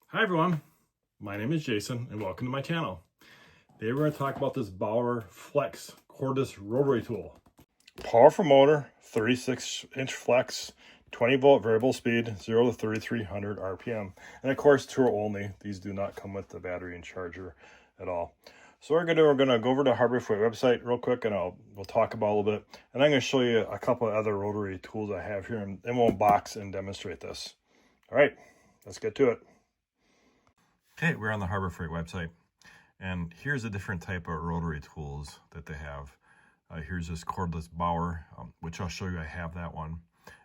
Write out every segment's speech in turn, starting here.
Hi everyone, my name is Jason and welcome to my channel. Today we're going to talk about this BAUER Flex cordless rotary tool. Powerful motor, 36-inch flex, 20-volt variable speed, 0 to 3,300 RPM. And of course, tour only. These do not come with the battery and charger at all. So what we're going to go over to the Harbor Freight website real quick and we'll talk about a little bit. And I'm going to show you a couple of other rotary tools I have here and we'll unbox and demonstrate this. All right, let's get to it. Okay, we're on the Harbor Freight website, and here's a different type of rotary tools that they have. Here's this cordless BAUER, which I'll show you. I have that one.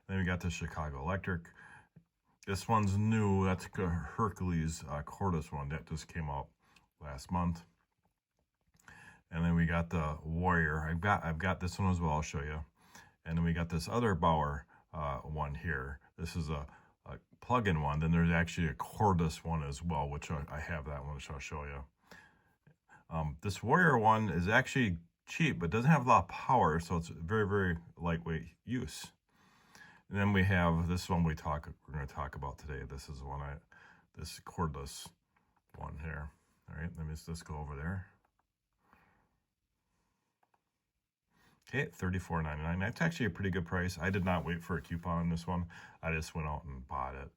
Then we got the Chicago Electric. This one's new. That's a Hercules cordless one that just came out last month. And then we got the Warrior. I've got this one as well. I'll show you. And then we got this other BAUER one here. This is a plug-in one. Then there's actually a cordless one as well, which I have that one, which I'll show you. This Warrior one is actually cheap, but doesn't have a lot of power, so it's very, very lightweight use. And then we have this one we're going to talk about today. This is one this cordless one here. All right, let me just go over there. Okay, $34.99. That's actually a pretty good price. I did not wait for a coupon on this one. I just went out and bought it.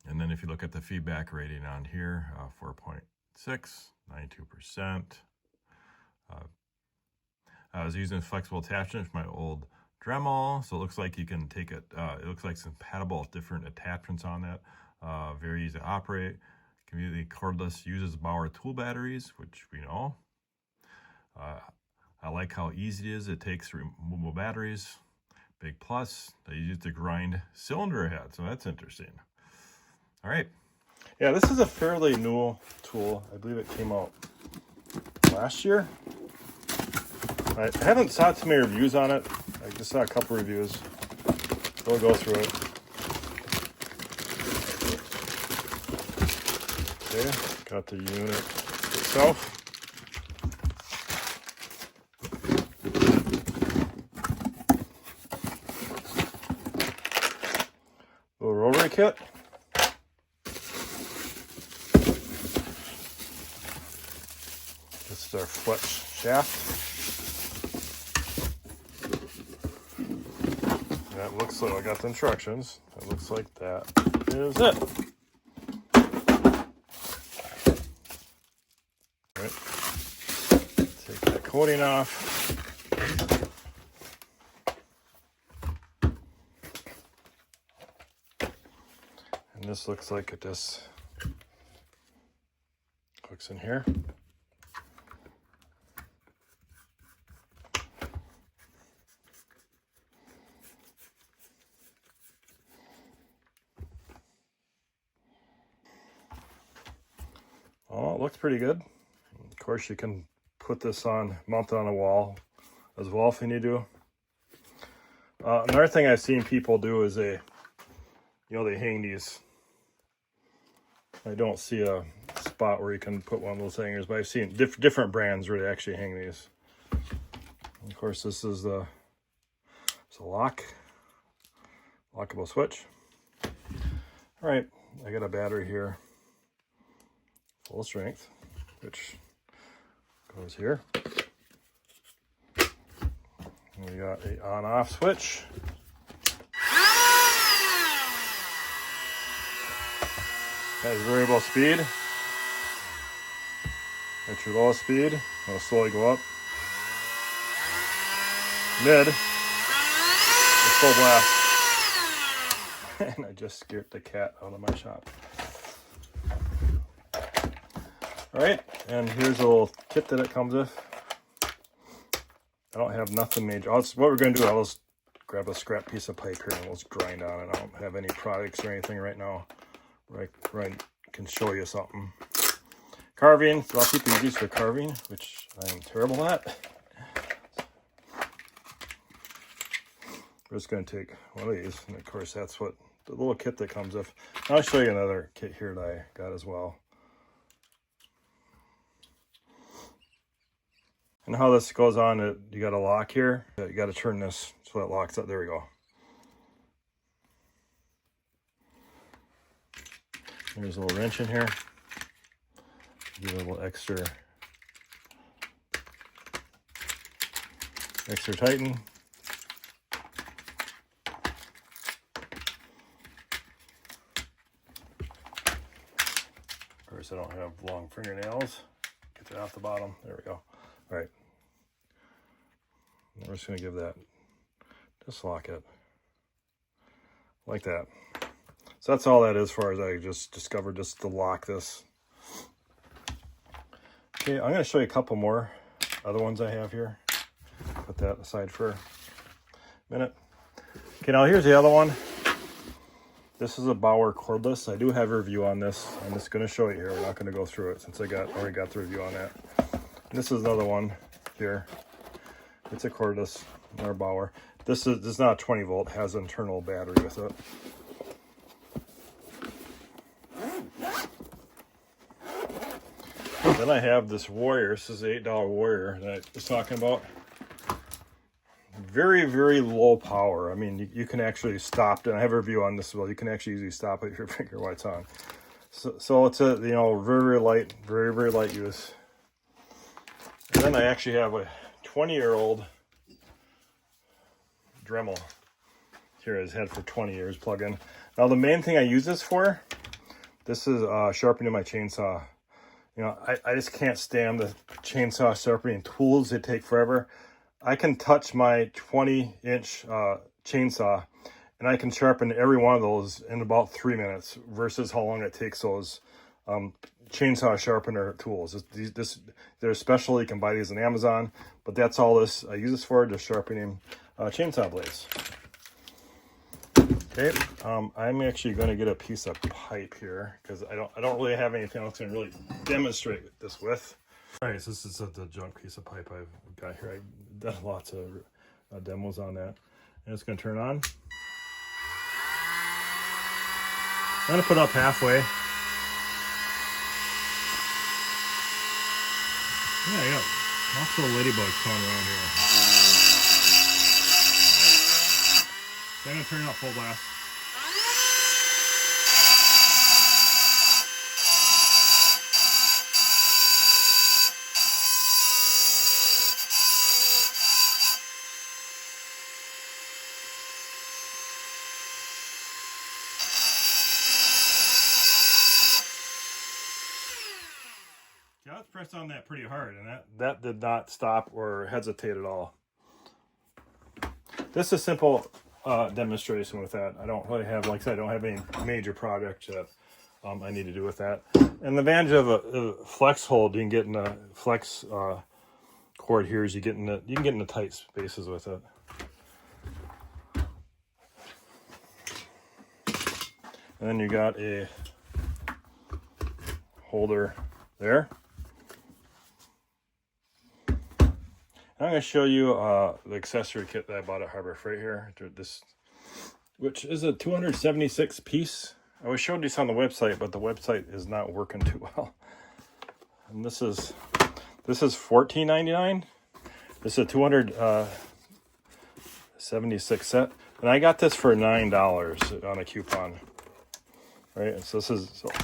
And then if you look at the feedback rating on here, 4.6, 92%. I was using flexible attachment for my old Dremel, so it looks like you can take it. It looks like it's compatible with different attachments on that. Very easy to operate. Community cordless uses BAUER tool batteries, which we know. I like how easy it is. It takes removable batteries. Big plus, they use it to grind cylinder head, so that's interesting. All right. Yeah, this is a fairly new tool. I believe it came out last year. I haven't saw too many reviews on it. I just saw a couple reviews. We'll go through it. Okay, got the unit itself. Little rotary kit. This is our flex shaft. That looks like I got the instructions. It looks like that is it. All right. Take that coating off. And this looks like it just hooks in here. Oh, it looks pretty good. Of course, you can put this on, mount it on a wall as well if you need to. Another thing I've seen people do is they hang these. I don't see a spot where you can put one of those hangers, but I've seen different brands where they actually hang these. And of course, this is the lockable switch. All right, I got a battery here, full strength, which goes here. And we got a on-off switch. That is variable speed. At your lowest speed, it'll slowly go up. Mid, it's full blast. And I just scared the cat out of my shop. All right, and here's a little kit that it comes with. I don't have nothing major. What we're going to do, I'll just grab a scrap piece of pipe here and we'll just grind on it. I don't have any products or anything right now where I can show you something. Carving, a lot of people use these for carving, which I am terrible at. We're just going to take one of these, and of course that's what the little kit that comes with. I'll show you another kit here that I got as well. And how this goes on, you got a lock here. You got to turn this so it locks up. There we go. There's a little wrench in here. Give it a little extra tighten. Of course, I don't have long fingernails. Get that off the bottom. There we go. All right. We're just going to give that, just lock it like that. So that's all that is, as far as I just discovered, just to lock this. Okay, I'm going to show you a couple more other ones I have here. Put that aside for a minute. Okay, now here's the other one. This is a BAUER cordless. I do have a review on this. I'm just going to show you here. We're not going to go through it since I already got the review on that. And this is another one here. It's a cordless, or BAUER. This is not a 20 volt. It has an internal battery with it. Then I have this Warrior. This is an $8 Warrior that I was talking about. Very, very low power. I mean, you can actually stop it. And I have a review on this as well. You can actually easily stop it with your finger while it's on. So it's a, you know, very, very light, very, very light use. And then I actually have a 20-year-old Dremel. Here it's had for 20 years, plug-in. Now the main thing I use this for, this is sharpening my chainsaw. You know, I just can't stand the chainsaw sharpening tools. They take forever. I can touch my 20-inch chainsaw and I can sharpen every one of those in about 3 minutes versus how long it takes those chainsaw sharpener tools. They're special. You can buy these on Amazon, but that's all this I use this for, just sharpening chainsaw blades. Okay, I'm actually going to get a piece of pipe here because I don't really have anything else to really demonstrate this with. All right, so this is the junk piece of pipe I've got here. I've done lots of demos on that, and it's going to turn on. I'm going to put it up halfway. Yeah, I got lots of ladybugs crawling around here. Then I'm going to turn it up full blast. Yeah, let's press on that pretty hard, and that did not stop or hesitate at all. This is a simple demonstration with that. I don't really have, like I said, I don't have any major project that I need to do with that. And the advantage of a flex hold you can get in a flex cord here is you can get into tight spaces with it. And then you got a holder there. I'm going to show you the accessory kit that I bought at Harbor Freight here. This, which is a 276 piece. I was showing this on the website, but the website is not working too well. And this is $14.99. This is a 276 set, and I got this for $9 on a coupon. Right, so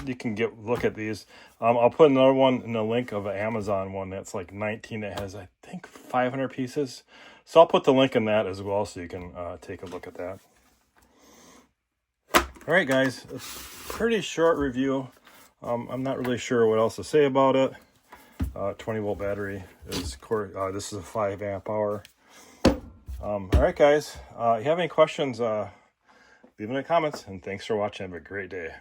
you can look at these. I'll put another one in the link of an Amazon one that's like 19 that has, I think, 500 pieces. So I'll put the link in that as well so you can take a look at that. All right, guys, a pretty short review. I'm not really sure what else to say about it. 20 volt battery is this is a 5 amp hour. All right, guys, if you have any questions, leave them in the comments, and thanks for watching. Have a great day.